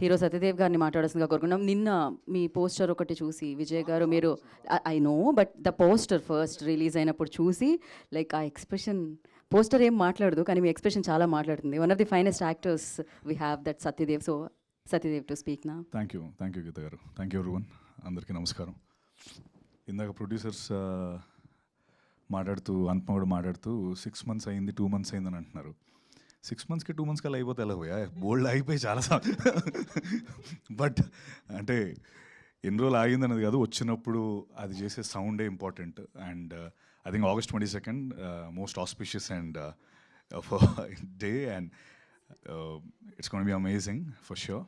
Hero Satyadev గారిని మాట్లాడాల్సిందిగా కోరుకున్నాం. నిన్న మీ పోస్టర్ ఒకటి చూసి విజయ్ గారు మీరు I know but the poster first release అయినప్పుడు చూసి లైక్ ఆ ఎక్స్ప్రెషన్ పోస్టర్ ఏం మాట్లాడదు కానీ మీ ఎక్స్ప్రెషన్ చాలా మాట్లాడుతుంది. One of the finest actors we have that Satyadev. So Satyadev to speak నా. థ్యాంక్ యూ గీత గారు. Thank you everyone. అందరికీ నమస్కారం. ఇందాక ప్రొడ్యూసర్స్ మాట్లాడుతూ అనుపమ కూడా మాట్లాడుతూ 6 months అయింది 2 months అయిందని అంటున్నారు. 6 monthsకి 2 months కల్లా అయిపోతే ఎలా పోయా బోల్డ్ అయిపోయి చాలా బట్ అంటే ఎన్ని రోజులు ఆగిందనేది కాదు, వచ్చినప్పుడు అది చేసే సౌండే important. And I think August 22nd most auspicious and day and it's gonna be amazing for sure.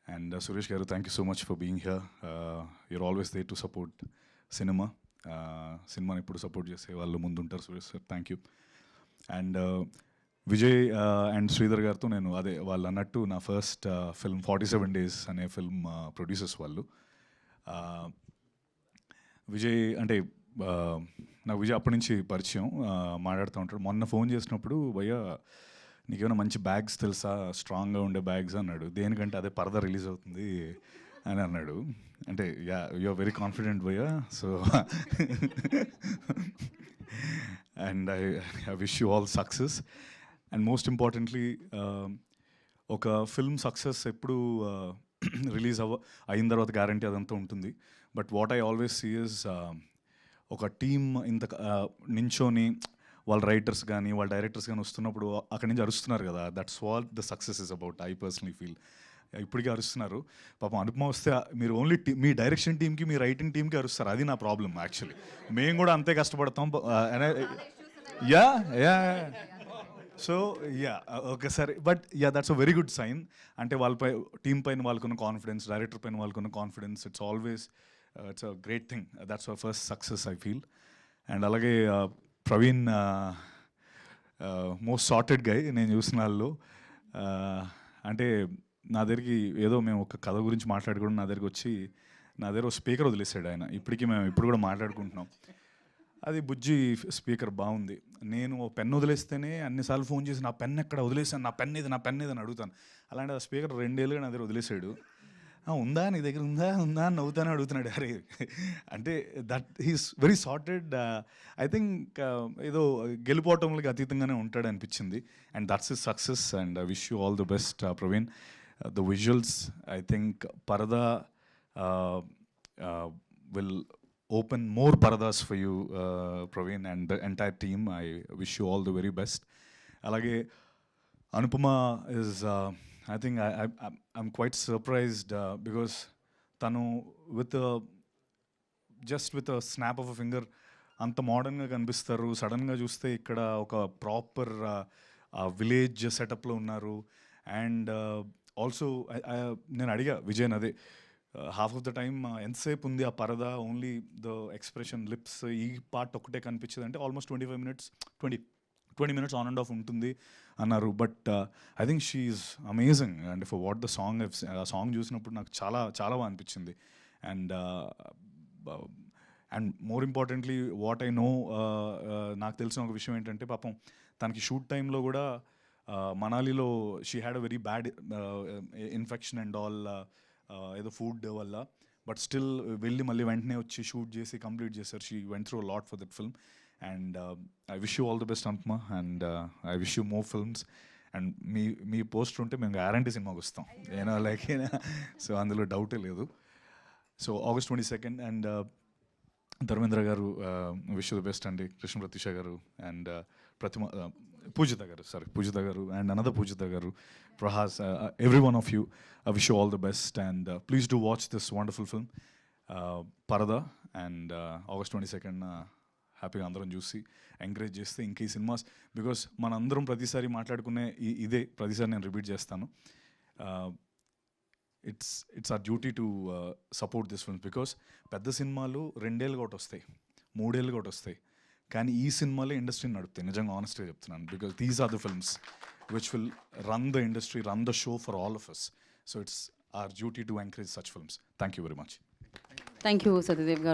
And Suresh Garu, thank you so much for being here. You're always there to support cinema. Cinema ippudu support chese vallu mundu untaru Suresh sir. Thank you. And Vijay and Sridhar garto nenu ade vallu annattu na first film 47 days ane film producers vallu. Vijay ante నాకు విజయ్ అప్పటి నుంచి పరిచయం, మాట్లాడుతూ ఉంటాడు. మొన్న phone చేసినప్పుడు భయ్యా నీకేమైనా మంచి బ్యాగ్స్ తెలుసా, స్ట్రాంగ్గా ఉండే బ్యాగ్స్ అన్నాడు. దేనికంటే అదే పరద రిలీజ్ అవుతుంది అని అన్నాడు. అంటే యా యూఆర్ వెరీ కాన్ఫిడెంట్ భయ్యా. So and I wish you all success. And most importantly ఒక ఫిల్మ్ సక్సెస్ ఎప్పుడు రిలీజ్ అయిన తర్వాత గ్యారంటీ అదంతా ఉంటుంది. But what I always see is ఒక టీమ్ ఇంత నించోని వాళ్ళ రైటర్స్ కానీ వాళ్ళ డైరెక్టర్స్ కానీ వస్తున్నప్పుడు అక్కడి నుంచి అరుస్తున్నారు కదా, that's what the success is about. I personally feel ఇప్పటికీ అరుస్తున్నారు. పాపం అనుపమ వస్తే మీరు ఓన్లీ మీ డైరెక్షన్ టీమ్కి మీ రైటింగ్ టీమ్కి అరుస్తారు. అది నా ప్రాబ్లం యాక్చువల్లీ. మేము కూడా అంతే కష్టపడతాం. యా యా సో యా ఒకసారి but yeah that's a very good sign. అంటే వాళ్ళపై టీం పైన వాళ్ళకున్న కాన్ఫిడెన్స్, డైరెక్టర్ పైన వాళ్ళకున్న confidence, it's always it's a great thing. That's our first success I feel. And అలాగే ప్రవీణ్ మోస్ట్ సార్టెడ్ గై నేను చూసిన వాళ్ళు. అంటే నా దగ్గరికి ఏదో మేము ఒక కథ గురించి మాట్లాడుకోవడం నా దగ్గరికి వచ్చి నా దగ్గర ఒక స్పీకర్ వదిలేసాడు ఆయన. ఇప్పటికీ మేము ఇప్పుడు కూడా మాట్లాడుకుంటున్నాం. అది బుజ్జి స్పీకర్ బాగుంది. నేను ఓ పెన్ వదిలేస్తేనే అన్నిసార్లు ఫోన్ చేసి నా పెన్ ఎక్కడ వదిలేసాను, నా పెన్ ఇది అని అడుగుతాను. అలాంటి ఆ స్పీకర్ 2 ఏళ్ళుగా నా దగ్గర వదిలేసాడు. ఉందా నీ దగ్గర ఉందా ఉందా అని నవ్వుతానే అడుగుతున్నాడు. అరే అంటే that he's very sorted. I think ఏదో గెలుపోవటంలోకి అతీతంగానే ఉంటాడు అనిపించింది. And that's his success. And I wish you all the best Praveen. The visuals I think పరదా will open more paradas for you Praveen and the entire team. I wish you all the very best. Alage Anupama is I think I'm quite surprised because tanu with a snap of a finger anta modern ga kanipistaru. Sudden ga chuste ikkada oka proper village setup lo unnaru. And also nenu adiga Vijay nade half of the time ఎంతసేపు ఉంది ఆ పరద, only the expression lips ఈ part ఒకటే కనిపించింది. అంటే almost 20 minutes on and of ఉంటుంది అన్నారు. But I think she is amazing. And for what the song ఆ సాంగ్ చూసినప్పుడు నాకు చాలా చాలా బాగా అనిపించింది. And more importantly what I know, నాకు తెలిసిన ఒక విషయం ఏంటంటే పాపం తనకి షూట్ టైంలో కూడా మనాలిలో she had a very bad infection and all ఏదో ఫుడ్ వల్ల. బట్ స్టిల్ వెళ్ళి మళ్ళీ వెంటనే వచ్చి షూట్ చేసి కంప్లీట్ చేశారు. She went through lot for that film. And I wish you all the best Anupama. And I wish you more films. And మీ poster ఉంటే మేము గ్యారంటీ సినిమాకి వస్తాం, ఏనా లైక్ సో అందులో డౌటే లేదు. So August 22nd. And Dharmendra గారు విష్ యూ ది బెస్ట్ అండి. కృష్ణ ప్రతీష గారు అండ్ పూజిత గారు and another Pujita garu, Prahas, every one of you, I wish you all the best. And please do watch this wonderful film Parada. And August 22nd హ్యాపీగా అందరం చూసి encourage చేస్తే ఇంక ఈ cinemas, because మన అందరం ప్రతిసారి మాట్లాడుకునే ఇదే ప్రతిసారి నేను రిపీట్ చేస్తాను. It's our duty to support this films. Because పెద్ద సినిమాలు 2 ఏళ్ళుగా ఒకటి వస్తాయి, 3 ఏళ్ళుగా ఒకటి వస్తాయి, కానీ ఈ సినిమాలే ఇండస్ట్రీని నడుపుతాయి. నిజంగా ఆనెస్ట్గా చెప్తున్నాను. Because these are the films which will run the industry, run the show for all of us. So it's our duty to encourage such films. Thank you very much. Thank you, Satyadev.